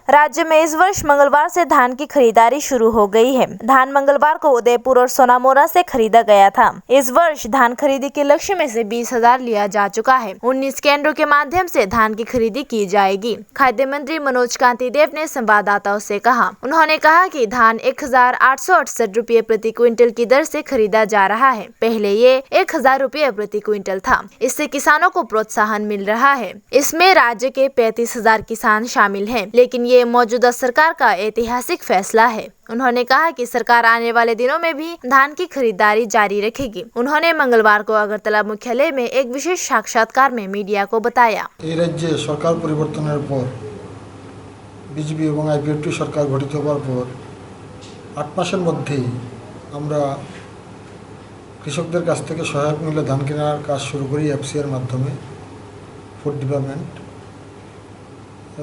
राज्य में इस वर्ष मंगलवार से धान की खरीदारी शुरू हो गई है। धान मंगलवार को उदयपुर और सोनामुरा से खरीदा गया था। इस वर्ष धान खरीदी के लक्ष्य में से 20,000 लिया जा चुका है। 19 केंद्रों के माध्यम से धान की खरीदी की जाएगी। खाद्य मंत्री मनोज कांति देव ने संवाददाताओं से कहा। उन्होंने कहा कि धान 1,868 रुपये प्रति क्विंटल की दर से खरीदा जा रहा है। पहले ये 1,000 रुपये प्रति क्विंटल था। इससे किसानों को प्रोत्साहन मिल रहा है। इसमें राज्य के 35,000 किसान शामिल हैं, लेकिन ये मौजूदा सरकार का ऐतिहासिक फैसला है। उन्होंने कहा कि सरकार आने वाले दिनों में भी धान की खरीदारी जारी रखेगी। उन्होंने मंगलवार को अगरतला मुख्यालय में एक विशेष साक्षात्कार में मीडिया को बताया। राज्य सरकार परिवर्तन पर बीजेपी और आईपीएफटी सरकार गठित होवार पर 8 मासेर मध्येई आमरा कृषकদের কাছ থেকে সহায়ক মূল্যে ধান কেনার কাজ শুরু করি এফসিআর মাধ্যমে ফুড ডিপার্টমেন্ট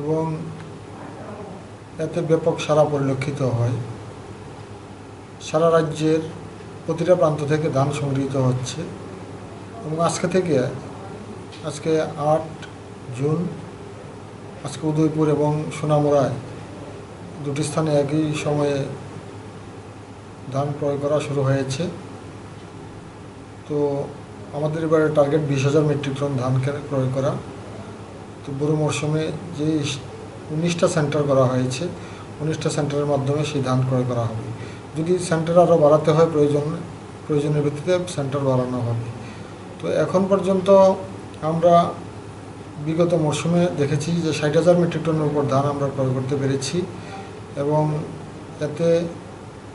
এবং এতে ব্যাপক সাড়া পরিলক্ষিত হয়। সারা রাজ্যের প্রতিটা প্রান্ত থেকে ধান সংগৃহীত হচ্ছে এবং আজকে 8 জুন আজকে উদয়পুর এবং সোনামুড়ায় দুটি স্থানে একই সময়ে ধান ক্রয় করা শুরু হয়েছে। তো আমাদের এবারে টার্গেট 20,000 মেট্রিক টন ধান ক্রয় করা। তো বড় মরশুমে যে 19টা সেন্টার করা হয়েছে 19টা সেন্টারের মাধ্যমে সেই ধান ক্রয় করা হবে। যদি সেন্টার আরও বাড়াতে হয় প্রয়োজনের ভিত্তিতে সেন্টার বাড়ানো হবে। তো এখন পর্যন্ত আমরা বিগত মরশুমে দেখেছি যে 60,000 মেট্রিক টনের উপর ধান আমরা ক্রয় করতে পেরেছি এবং এতে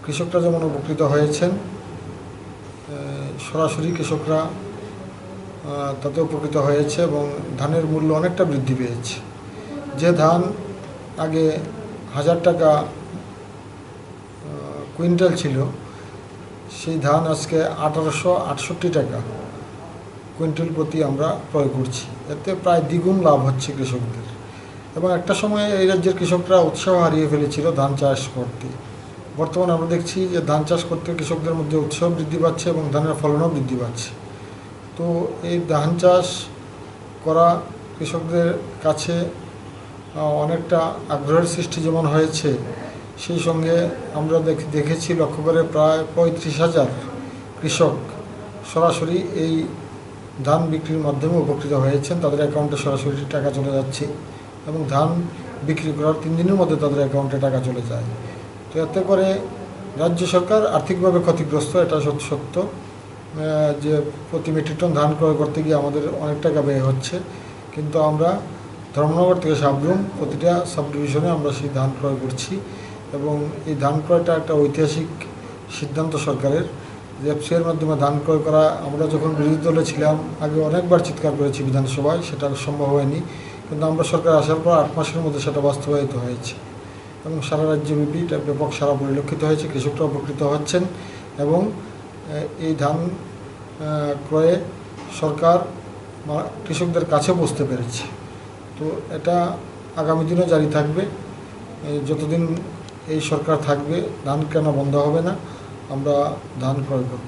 কৃষকরা যেমন উপকৃত হয়েছেন, সরাসরি কৃষকরা তাতে উপকৃত হয়েছে এবং ধানের মূল্য অনেকটা বৃদ্ধি পেয়েছে। যে ধান আগে 1,000 টাকা কুইন্টাল ছিল সেই ধান আজকে 1,868 টাকা কুইন্টাল প্রতি আমরা ক্রয় করছি। এতে প্রায় দ্বিগুণ লাভ হচ্ছে কৃষকদের এবং একটা সময়ে এই রাজ্যের কৃষকরা উৎসাহ হারিয়ে ফেলেছিল ধান চাষ করতে। বর্তমানে আমরা দেখছি যে ধান চাষ করতে কৃষকদের মধ্যে উৎসাহ বৃদ্ধি পাচ্ছে এবং ধানের ফলনও বৃদ্ধি পাচ্ছে। তো এই ধান চাষ করা কৃষকদের কাছে অনেকটা আগ্রহের সৃষ্টি যেমন হয়েছে, সেই সঙ্গে আমরা দেখেছি লক্ষ্য করে প্রায় 35,000 কৃষক সরাসরি এই ধান বিক্রির মাধ্যমে উপকৃত হয়েছেন। তাদের অ্যাকাউন্টে সরাসরি টাকা চলে যাচ্ছে এবং ধান বিক্রি করার 3 দিনের মধ্যে তাদের অ্যাকাউন্টে টাকা চলে যায়। তো এতে করে রাজ্য সরকার আর্থিকভাবে ক্ষতিগ্রস্ত, এটা সত্য যে প্রতি মেট্রিক টন ধান ক্রয় করতে গিয়ে আমাদের অনেক টাকা ব্যয় হচ্ছে। কিন্তু আমরা ধর্মনগর থেকে সাবরুম প্রতিটা সাব ডিভিশনে আমরা সেই ধান ক্রয় করছি এবং এই ধান ক্রয়টা একটা ঐতিহাসিক সিদ্ধান্ত সরকারের। যে এফসিআর মাধ্যমে ধান ক্রয় করা আমরা যখন বিরোধী দলে ছিলাম আগে অনেকবার চিৎকার করেছি বিধানসভায়, সেটা সম্ভব হয়নি। কিন্তু আমরা সরকার আসার পর 8 মাসের মধ্যে সেটা বাস্তবায়িত হয়েছে এবং সারা রাজ্যব্যাপী এটা ব্যাপক সাড়া পরিলক্ষিত হয়েছে। কৃষকরা উপকৃত হচ্ছেন এবং এই ধান ক্রয়ে সরকার কৃষকদের কাছে পৌঁছতে পেরেছে। তো এটা আগামী দিনও জারি থাকবে। যতদিন এই সরকার থাকবে ধান কেনা বন্ধ হবে না, আমরা ধান ক্রয় করব।